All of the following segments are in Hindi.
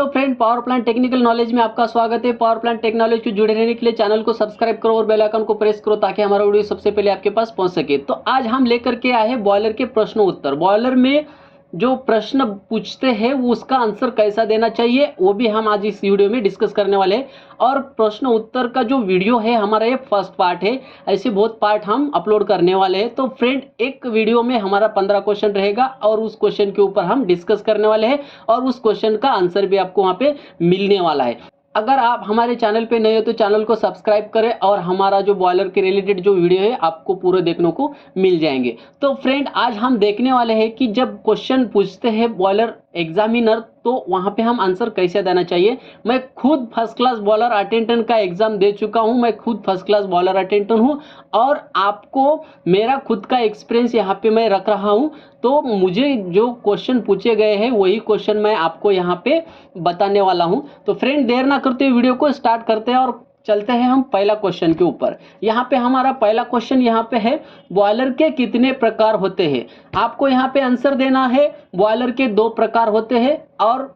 Hello friend, power plant technical knowledge में आपका स्वागत है। पावर प्लांट टेक्नोलॉजी को जुड़े रहने के लिए चैनल को सब्सक्राइब करो और बेल आइकन को प्रेस करो ताकि हमारा वीडियो सबसे पहले आपके पास पहुंच सके। तो आज हम लेकर के आए हैं बॉयलर के प्रश्न उत्तर। बॉयलर में जो प्रश्न पूछते हैं वो उसका आंसर कैसा देना चाहिए वो भी हम आज इस वीडियो में डिस्कस करने वाले हैं। और प्रश्न उत्तर का जो वीडियो है हमारा ये फर्स्ट पार्ट है, ऐसे बहुत पार्ट हम अपलोड करने वाले हैं। तो फ्रेंड, एक वीडियो में हमारा 15 क्वेश्चन रहेगा और उस क्वेश्चन के ऊपर हम डिस्कस करने वाले हैं और उस क्वेश्चन का आंसर भी आपको वहाँ पे मिलने वाला है। अगर आप हमारे चैनल पे नए हो तो चैनल को सब्सक्राइब करें और हमारा जो बॉयलर के रिलेटेड जो वीडियो है आपको पूरे देखने को मिल जाएंगे। तो फ्रेंड, आज हम देखने वाले हैं कि जब क्वेश्चन पूछते हैं बॉयलर एग्जामिनर तो वहाँ पे हम आंसर कैसे देना चाहिए। मैं खुद फर्स्ट क्लास बॉलर अटेंडेंट का एग्जाम दे चुका हूँ, मैं खुद फर्स्ट क्लास बॉलर अटेंडेंट हूँ और आपको मेरा खुद का एक्सपीरियंस यहाँ पे मैं रख रहा हूँ। तो मुझे जो क्वेश्चन पूछे गए हैं वही क्वेश्चन मैं आपको यहाँ पे बताने वाला हूँ। तो फ्रेंड, देर ना करते हुए वीडियो को स्टार्ट करते हैं और चलते हैं हम पहला क्वेश्चन के ऊपर। यहाँ पे हमारा पहला क्वेश्चन यहाँ पे है, बॉयलर के कितने प्रकार होते हैं। आपको यहाँ पे आंसर देना है बॉयलर के 2 प्रकार होते हैं। और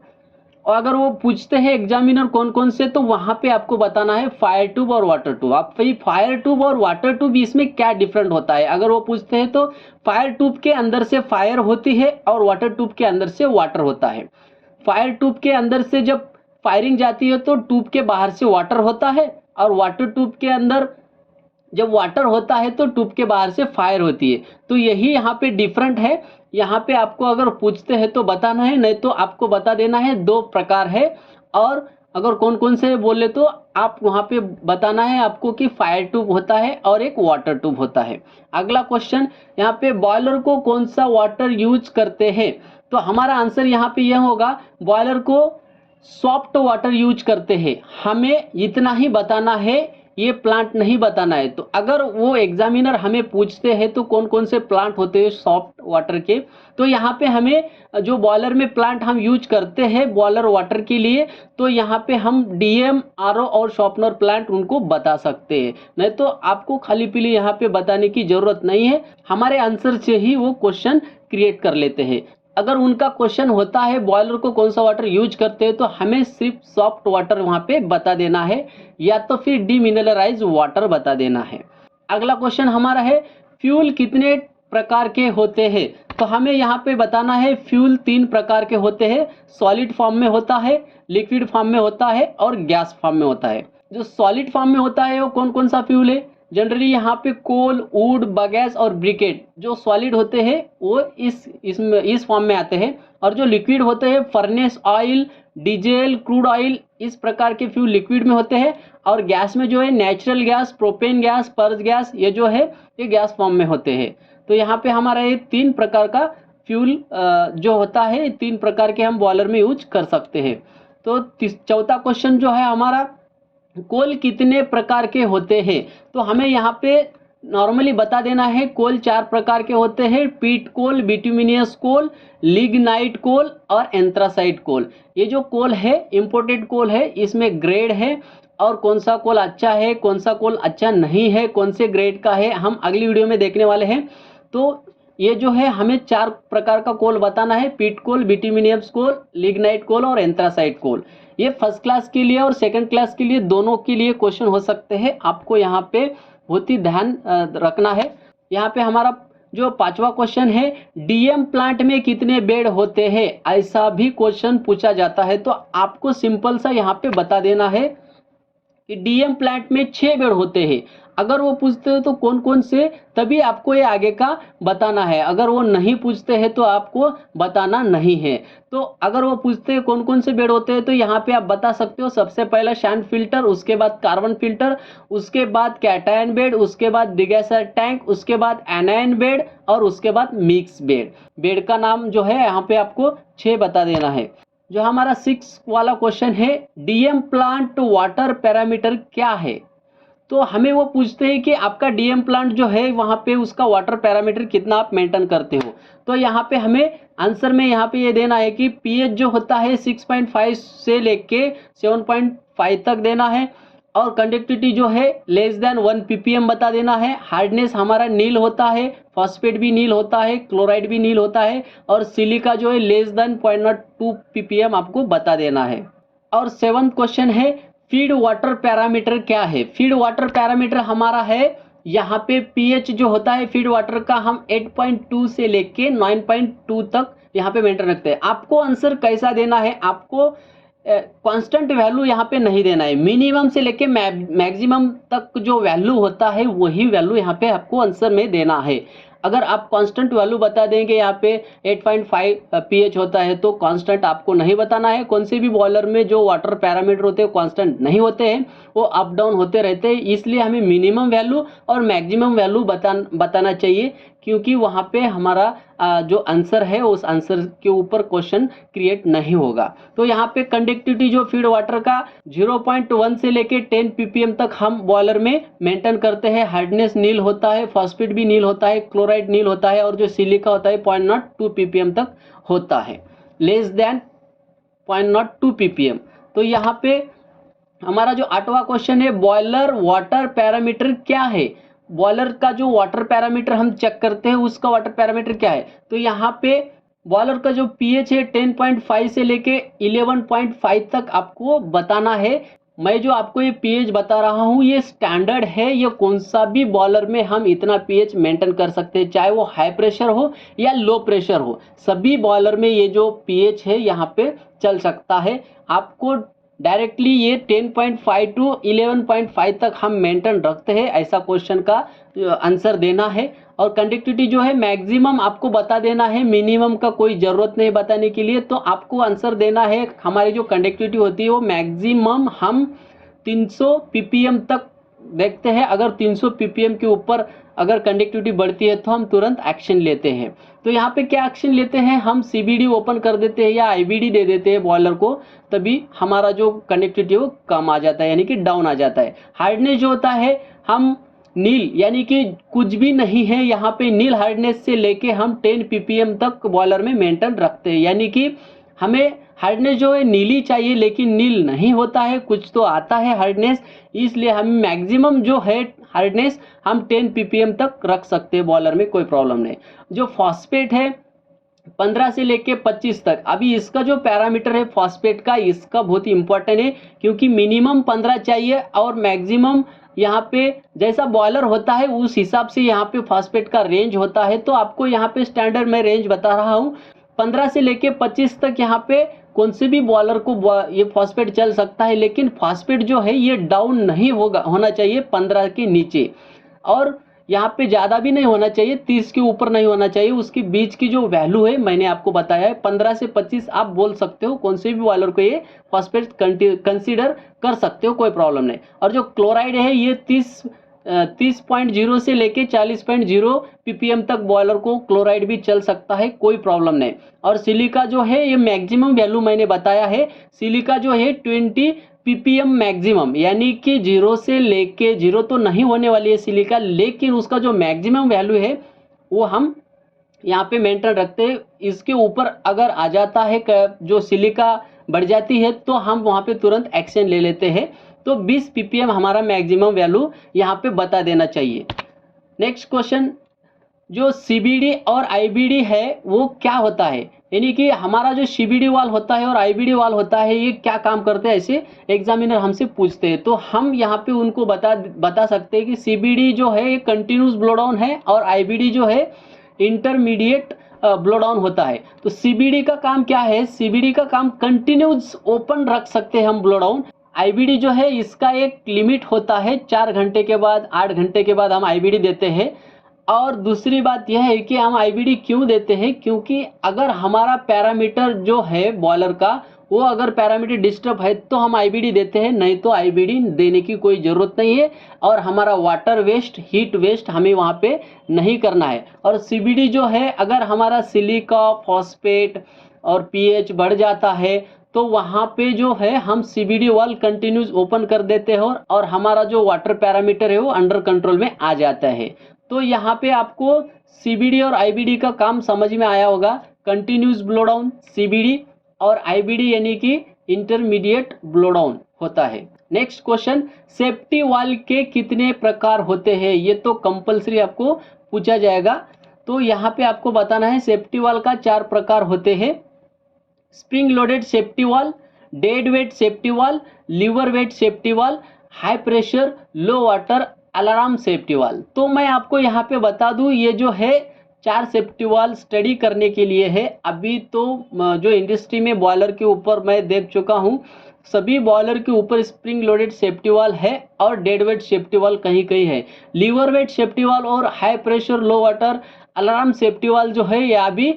अगर वो पूछते हैं एग्जामिनर कौन कौन से, तो वहाँ पे आपको बताना है फायर ट्यूब और वाटर ट्यूब। आप फायर ट्यूब और वाटर ट्यूब इसमें क्या डिफरेंट होता है। अगर वो पूछते हैं तो फायर ट्यूब के अंदर से फायर होती है और वाटर ट्यूब के अंदर से वाटर होता है। फायर ट्यूब के अंदर से जब फायरिंग जाती है तो ट्यूब के बाहर से वाटर होता है और वाटर ट्यूब के अंदर जब वाटर होता है तो ट्यूब के बाहर से फायर होती है। तो यही यहाँ पे डिफरेंट है। यहाँ पे आपको अगर पूछते हैं तो बताना है, नहीं तो आपको बता देना है 2 प्रकार है। और अगर कौन कौन से बोले तो आप वहाँ पे बताना है आपको कि फायर ट्यूब होता है और एक वाटर ट्यूब होता है। अगला क्वेश्चन, यहाँ पे बॉयलर को कौन सा वाटर यूज करते हैं। तो हमारा आंसर यहाँ पे यह होगा, बॉयलर को सॉफ्ट वाटर यूज करते हैं। हमें इतना ही बताना है, ये प्लांट नहीं बताना है। तो अगर वो एग्जामिनर हमें पूछते हैं तो कौन कौन से प्लांट होते हैं सॉफ्ट वाटर के, तो यहाँ पे हमें जो बॉयलर में प्लांट हम यूज करते हैं बॉयलर वाटर के लिए, तो यहाँ पे हम डीएम, आरओ और शॉर्पनर प्लांट उनको बता सकते हैं। नहीं तो आपको खाली पीली यहाँ पे बताने की जरूरत नहीं है, हमारे आंसर से ही वो क्वेश्चन क्रिएट कर लेते हैं। अगर उनका क्वेश्चन होता है बॉयलर को कौन सा वाटर यूज करते हैं तो हमें सिर्फ सॉफ्ट वाटर वहाँ पे बता देना है या तो फिर डीमिनरलाइज वाटर बता देना है। अगला क्वेश्चन हमारा है, फ्यूल कितने प्रकार के होते हैं। तो हमें यहाँ पे बताना है फ्यूल 3 प्रकार के होते हैं। सॉलिड फॉर्म में होता है, लिक्विड फॉर्म में होता है और गैस फॉर्म में होता है। जो सॉलिड फॉर्म में होता है वो कौन कौन सा फ्यूल है। जनरली यहाँ पे कोल, वुड, बायोगैस और ब्रिकेट जो सॉलिड होते हैं वो इस फॉर्म में आते हैं। और जो लिक्विड होते हैं furnace oil, diesel, crude oil, इस प्रकार के फ्यूल लिक्विड में होते हैं। और गैस में जो है natural gas, propane gas, purge gas, ये जो है ये गैस फॉर्म में होते हैं। तो यहाँ पे हमारा ये 3 प्रकार का फ्यूल जो होता है 3 प्रकार के हम बॉयलर में यूज कर सकते हैं। तो चौथा क्वेश्चन जो है हमारा, कोल कितने प्रकार के होते हैं। तो हमें यहाँ पे नॉर्मली बता देना है कोल 4 प्रकार के होते हैं, पीट कोल, बिटुमिनियस कोल, लिग्नाइट कोल और एंथ्रासाइट कोल। ये जो कोल है इंपोर्टेड कोल है, इसमें ग्रेड है और कौन सा कोल अच्छा है कौन सा कोल अच्छा नहीं है, कौन से ग्रेड का है, हम अगली वीडियो में देखने वाले हैं। तो ये जो है हमें 4 प्रकार का कोल बताना है, पीट कोल, बिटुमिनियस कोल, लिग्नाइट कोल और एंथ्रासाइट कोल। ये फर्स्ट क्लास के लिए और सेकंड क्लास के लिए दोनों के लिए क्वेश्चन हो सकते हैं, आपको यहाँ पे बहुत ही ध्यान रखना है। यहाँ पे हमारा जो 5वां क्वेश्चन है, डीएम प्लांट में कितने बेड होते हैं, ऐसा भी क्वेश्चन पूछा जाता है। तो आपको सिंपल सा यहाँ पे बता देना है कि डीएम प्लांट में 6 बेड होते हैं। अगर वो पूछते हो तो कौन कौन से, तभी आपको ये आगे का बताना है। अगर वो नहीं पूछते हैं तो आपको बताना नहीं है। तो अगर वो पूछते हैं कौन कौन से बेड होते हैं तो यहाँ पे आप बता सकते हो, सबसे पहला शैंट फिल्टर, उसके बाद कार्बन फिल्टर, उसके बाद कैटायन बेड, उसके बाद डिगैसर टैंक, उसके बाद एनायन बेड और उसके बाद मिक्स बेड। बेड का नाम जो है यहाँ पे आपको 6 बता देना है। जो हमारा 6 वाला क्वेश्चन है, डीएम प्लांट वाटर पैरामीटर क्या है। तो हमें वो पूछते हैं कि आपका डीएम प्लांट जो है वहाँ पे उसका वाटर पैरामीटर कितना आप मेंटेन करते हो। तो यहाँ पे हमें आंसर में यहाँ पे ये देना है कि पीएच जो होता है 6.5 से लेके 7.5 तक देना है और कंडक्टिविटी जो है लेस देन 1 ppm बता देना है। हार्डनेस हमारा नील होता है, फॉस्फेट भी नील होता है, क्लोराइड भी नील होता है और सिलिका जो है लेस देन 0.2 ppm आपको बता देना है। और 7th क्वेश्चन है फीड वाटर पैरामीटर क्या है। फीड वाटर पैरामीटर हमारा है यहाँ पे पीएच जो होता है फीड वाटर का हम 8.2 से लेके 9.2 तक यहाँ पे मेंटेन रखते हैं। आपको आंसर कैसा देना है, आपको कांस्टेंट वैल्यू यहाँ पे नहीं देना है, मिनिमम से लेके मैक्सिमम तक जो वैल्यू होता है वही वैल्यू यहाँ पे आपको आंसर में देना है। अगर आप कांस्टेंट वैल्यू बता देंगे यहाँ पे 8.5 पीएच होता है तो कांस्टेंट आपको नहीं बताना है। कौन से भी बॉयलर में जो वाटर पैरामीटर होते हैं कांस्टेंट नहीं होते हैं, वो अप डाउन होते रहते हैं, इसलिए हमें मिनिमम वैल्यू और मैक्सिमम वैल्यू बताना चाहिए, क्योंकि वहाँ पे हमारा जो आंसर है उस आंसर के ऊपर क्वेश्चन क्रिएट नहीं होगा। तो यहाँ पे कंडक्टिविटी जो फीड वाटर का 0.1 से लेके 10 ppm तक हम बॉयलर में मेंटेन करते हैं। हार्डनेस नील होता है, फॉस्फेट भी नील होता है, क्लोराइड नील होता है, और जो सिलिका होता है 0.02 ppm तक होता है, लेस देन 0.02 ppm। तो यहाँ पे हमारा जो 8वां क्वेश्चन है बॉयलर वाटर पैरामीटर क्या है। बॉयलर का जो वाटर पैरामीटर हम चेक करते हैं उसका वाटर पैरामीटर क्या है। तो यहाँ पे बॉयलर का जो पीएच है 10.5 से लेके 11.5 तक आपको बताना है। मैं जो आपको ये पीएच बता रहा हूँ ये स्टैंडर्ड है, ये कौन सा भी बॉयलर में हम इतना पीएच मेंटेन कर सकते हैं, चाहे वो हाई प्रेशर हो या लो प्रेशर हो, सभी बॉयलर में ये जो पीएच है यहाँ पे चल सकता है। आपको डायरेक्टली ये 10.5 टू 11.5 तक हम मेंटेन रखते हैं, ऐसा क्वेश्चन का आंसर देना है। और कंडक्टिविटी जो है मैक्सिमम आपको बता देना है, मिनिमम का कोई ज़रूरत नहीं बताने के लिए। तो आपको आंसर देना है, हमारी जो कंडक्टिविटी होती है वो मैक्सिमम हम 300 ppm तक देखते हैं। अगर 300 ppm के ऊपर अगर कंडक्टिविटी बढ़ती है तो हम तुरंत एक्शन लेते हैं। तो यहाँ पे क्या एक्शन लेते हैं, हम सीबीडी ओपन कर देते हैं या आईबीडी दे देते हैं बॉयलर को, तभी हमारा जो कंडक्टिविटी है वो कम आ जाता है, यानी कि डाउन आ जाता है। हार्डनेस जो होता है हम नील, यानी कि कुछ भी नहीं है यहाँ पे, नील हार्डनेस से लेके हम 10 ppm तक बॉयलर में मेंटेन रखते हैं। यानी कि हमें हार्डनेस जो है नीली चाहिए, लेकिन नील नहीं होता है, कुछ तो आता है हार्डनेस, इसलिए हम मैक्सिमम जो है हार्डनेस हम 10 ppm तक रख सकते हैं बॉयलर में, कोई प्रॉब्लम नहीं। जो फॉस्फेट है 15 से लेके 25 तक, अभी इसका जो पैरामीटर है फॉस्फेट का, इसका बहुत ही इंपॉर्टेंट है, क्योंकि मिनिमम 15 चाहिए और मैक्सिमम यहाँ पे जैसा बॉयलर होता है उस हिसाब से यहाँ पे फॉस्फेट का रेंज होता है। तो आपको यहाँ पे स्टैंडर्ड में रेंज बता रहा हूँ, 15 से लेके 25 तक यहाँ पे कौन से भी बॉयलर को ये फॉस्फेट चल सकता है, लेकिन फॉस्फेट जो है ये डाउन नहीं होना चाहिए 15 के नीचे, और यहाँ पे ज़्यादा भी नहीं होना चाहिए, 30 के ऊपर नहीं होना चाहिए। उसके बीच की जो वैल्यू है मैंने आपको बताया है, 15 से 25 आप बोल सकते हो, कौन से भी बॉयलर को ये फॉस्फेट कंसीडर कर सकते हो, कोई प्रॉब्लम नहीं। और जो क्लोराइड है ये 30.0 से लेके 40.0 ppm तक बॉयलर को क्लोराइड भी चल सकता है, कोई प्रॉब्लम नहीं। और सिलिका जो है ये मैक्सिमम वैल्यू मैंने बताया है, सिलिका जो है 20 ppm मैक्सिमम, यानी कि 0 से लेके 0 तो नहीं होने वाली है सिलिका, लेकिन उसका जो मैक्सिमम वैल्यू है वो हम यहाँ पे मेंटेन रखते हैं। इसके ऊपर अगर आ जाता है जो सिलिका बढ़ जाती है तो हम वहाँ पे तुरंत एक्शन ले लेते हैं। तो 20 ppm हमारा मैक्सिमम वैल्यू यहाँ पे बता देना चाहिए। नेक्स्ट क्वेश्चन, जो सीबीडी और आईबीडी है वो क्या होता है, यानी कि हमारा जो सीबीडी वाल होता है और आईबीडी वाल होता है ये क्या काम करते हैं, ऐसे एग्जामिनर हमसे पूछते हैं। तो हम यहाँ पे उनको बता सकते हैं कि सीबीडी जो है ये कंटिन्यूस ब्लो डाउन है और आईबीडी जो है इंटरमीडिएट ब्लो डाउन होता है। तो सीबीडी का काम क्या है, सीबीडी का काम कंटिन्यूस ओपन रख सकते हैं हम ब्लो डाउन। आईबीडी जो है इसका एक लिमिट होता है, 4 घंटे के बाद 8 घंटे के बाद हम आईबीडी देते हैं। और दूसरी बात यह है कि हम आईबीडी क्यों देते हैं, क्योंकि अगर हमारा पैरामीटर जो है बॉयलर का वो अगर पैरामीटर डिस्टर्ब है तो हम आईबीडी देते हैं, नहीं तो आईबीडी देने की कोई ज़रूरत नहीं है। और हमारा वाटर वेस्ट, हीट वेस्ट हमें वहाँ पे नहीं करना है। और सीबीडी जो है अगर हमारा सिलिका, फॉस्फेट और पीएच बढ़ जाता है तो वहाँ पे जो है हम सीबीडी वाल कंटिन्यूस ओपन कर देते हैं और हमारा जो वाटर पैरामीटर है वो अंडर कंट्रोल में आ जाता है। तो यहाँ पे आपको सीबीडी और आईबीडी का काम समझ में आया होगा, कंटिन्यूस ब्लो डाउन सीबीडी और आईबीडी यानी कि इंटरमीडिएट ब्लो डाउन होता है। नेक्स्ट क्वेश्चन, सेफ्टी वाल के कितने प्रकार होते हैं, ये तो कंपलसरी आपको पूछा जाएगा। तो यहाँ पे आपको बताना है सेफ्टी वाल का 4 प्रकार होते हैं। Spring loaded safety valve, dead weight safety valve, lever weight safety valve, high pressure, low water, alarm safety valve. तो मैं आपको यहाँ पे बता दूँ, ये जो है 4 सेफ्टी वाल्व स्टडी करने के लिए है। अभी तो जो इंडस्ट्री में बॉयलर के ऊपर मैं देख चुका हूँ, सभी बॉयलर के ऊपर स्प्रिंग लोडेड सेफ्टी वाल्व है और डेड वेट सेफ्टी वाल्व कहीं कहीं है। लीवर वेट सेफ्टी वाल्व और high pressure low water alarm safety valve जो है, यह अभी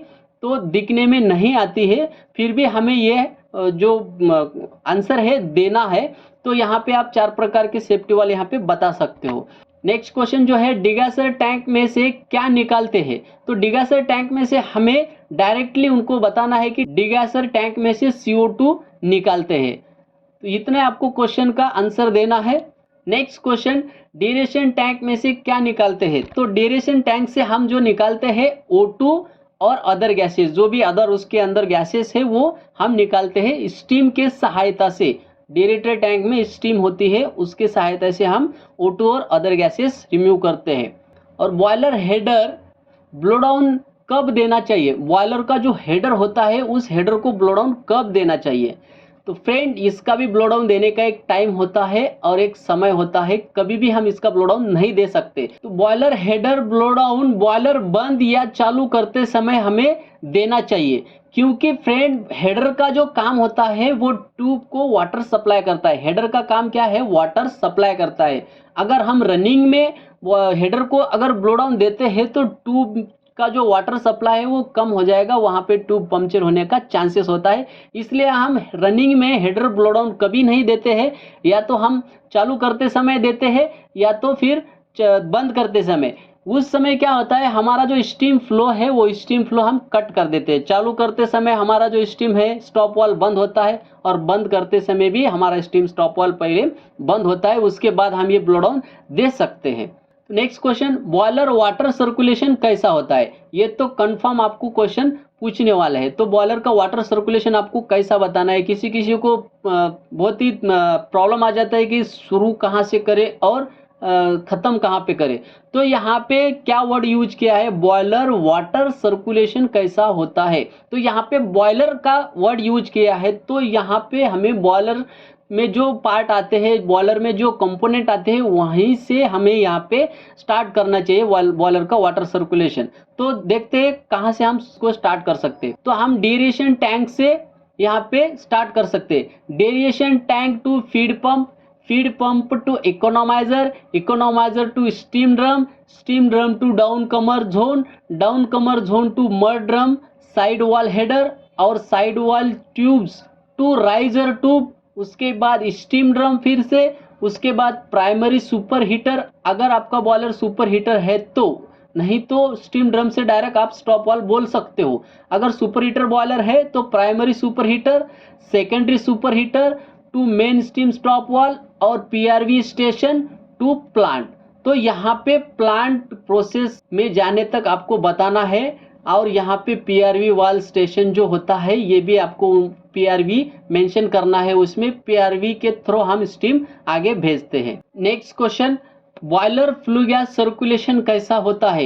तो दिखने में नहीं आती है, फिर भी हमें ये जो आंसर है देना है। तो यहाँ पे आप 4 प्रकार के सेफ्टी वाल्व यहाँ पे बता सकते हो। नेक्स्ट क्वेश्चन जो है, डिगैसर टैंक में से क्या निकालते हैं? तो डिगैसर टैंक में से हमें डायरेक्टली उनको बताना है कि डिगैसर टैंक में से CO2 निकालते हैं। तो इतने आपको क्वेश्चन का आंसर देना है। नेक्स्ट क्वेश्चन, डेरिवेशन टैंक में से क्या निकालते हैं? तो डेरिवेशन टैंक से हम जो निकालते हैं O2 और अदर गैसेस, जो भी अदर उसके अंदर गैसेस है वो हम निकालते हैं स्टीम के सहायता से। डेरिवेटर टैंक में स्टीम होती है, उसके सहायता से हम O2 और अदर गैसेस रिमूव करते हैं। और बॉयलर हेडर ब्लो डाउन कब देना चाहिए? बॉयलर का जो हेडर होता है उस हेडर को ब्लो डाउन कब देना चाहिए? तो फ्रेंड, इसका भी ब्लो डाउन देने का एक टाइम होता है और एक समय होता है, कभी भी हम इसका ब्लो डाउन नहीं दे सकते। तो boiler header blow down boiler बंद या चालू करते समय हमें देना चाहिए, क्योंकि फ्रेंड हेडर का जो काम होता है वो ट्यूब को वाटर सप्लाई करता है। हेडर का काम क्या है? वाटर सप्लाई करता है। अगर हम रनिंग में हेडर को अगर ब्लो डाउन देते हैं तो ट्यूब का जो वाटर सप्लाई है वो कम हो जाएगा, वहाँ पे ट्यूब पंक्चर होने का चांसेस होता है। इसलिए हम रनिंग में हेडर ब्लो डाउन कभी नहीं देते हैं, या तो हम चालू करते समय देते हैं या तो फिर बंद करते समय। उस समय क्या होता है, हमारा जो स्टीम फ्लो है वो स्टीम फ्लो हम कट कर देते हैं। चालू करते समय हमारा जो स्टीम है स्टॉप वाल्व बंद होता है और बंद करते समय भी हमारा स्टीम स्टॉप वाल्व पहले बंद होता है, उसके बाद हम ये ब्लो डाउन दे सकते हैं। Next question, boiler water circulation कैसा होता है? ये तो कंफर्म आपको क्वेश्चन पूछने वाला है। तो बॉयलर का वाटर सर्कुलेशन आपको कैसा बताना है? किसी किसी को बहुत ही प्रॉब्लम आ जाता है कि शुरू कहाँ से करे और ख़त्म कहाँ पे करे। तो यहाँ पे क्या वर्ड यूज किया है? बॉयलर वाटर सर्कुलेशन कैसा होता है? तो यहाँ पे बॉयलर का वर्ड यूज किया है। तो यहाँ पे हमें बॉयलर में जो पार्ट आते हैं, बॉयलर में जो कंपोनेंट आते हैं, वहीं से हमें यहाँ पे स्टार्ट करना चाहिए बॉयलर का वाटर सर्कुलेशन। तो देखते हैं कहाँ से हम इसको स्टार्ट कर सकते हैं। तो हम डेरिवेशन टैंक से यहाँ पे स्टार्ट कर सकते हैं। Deaeration tank to feed pump, feed pump to economiser, economiser to steam drum, steam drum to downcomer zone, downcomer zone to mud drum, side wall header और side wall tubes to riser tube, उसके बाद स्टीम ड्रम फिर से, उसके बाद प्राइमरी सुपर हीटर, अगर आपका बॉयलर सुपर हीटर है तो, नहीं तो स्टीम ड्रम से डायरेक्ट आप स्टॉप वाल्व बोल सकते हो। अगर सुपर हीटर बॉयलर है तो primary super heater, secondary super heater to main steam stop valve और PRV स्टेशन टू प्लांट। तो यहाँ पे प्लांट प्रोसेस में जाने तक आपको बताना है, और यहाँ पे PRV वाल्व स्टेशन जो होता है ये भी आपको PRV मेंशन करना है, उसमें PRV के थ्रू हम स्टीम आगे भेजते हैं। Next question, boiler flue gas circulation कैसा होता है?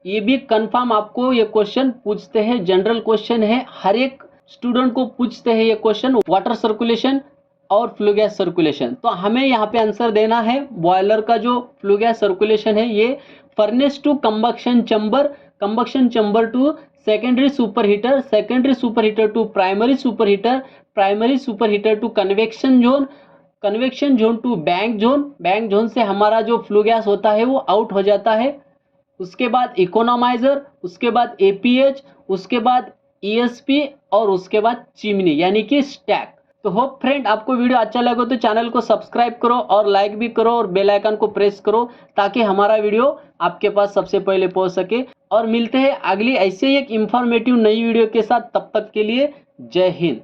ये भी कंफर्म आपको ये क्वेश्चन पूछते हैं, जनरल क्वेश्चन है, हर एक स्टूडेंट को पूछते हैं ये क्वेश्चन, वाटर सर्कुलेशन और फ्लू गैस सर्कुलेशन। तो हमें यहाँ पे आंसर देना है। बॉयलर का जो फ्लू गैस सर्कुलेशन है ये furnace to combustion chamber, combustion chamber to secondary super heater, secondary super heater to primary super heater, primary super heater to convection zone, convection zone to bank zone, bank zone से हमारा जो फ्लू गैस होता है वो आउट हो जाता है। उसके बाद इकोनोमाइजर, उसके बाद APH, उसके बाद ESP और उसके बाद चिमनी यानी कि स्टैक। तो होप फ्रेंड आपको वीडियो अच्छा लगे तो चैनल को सब्सक्राइब करो और लाइक भी करो और बेल आइकन को प्रेस करो, ताकि हमारा वीडियो आपके पास सबसे पहले पहुंच सके। और मिलते हैं अगली ऐसे ही एक इंफॉर्मेटिव नई वीडियो के साथ, तब तक के लिए जय हिंद।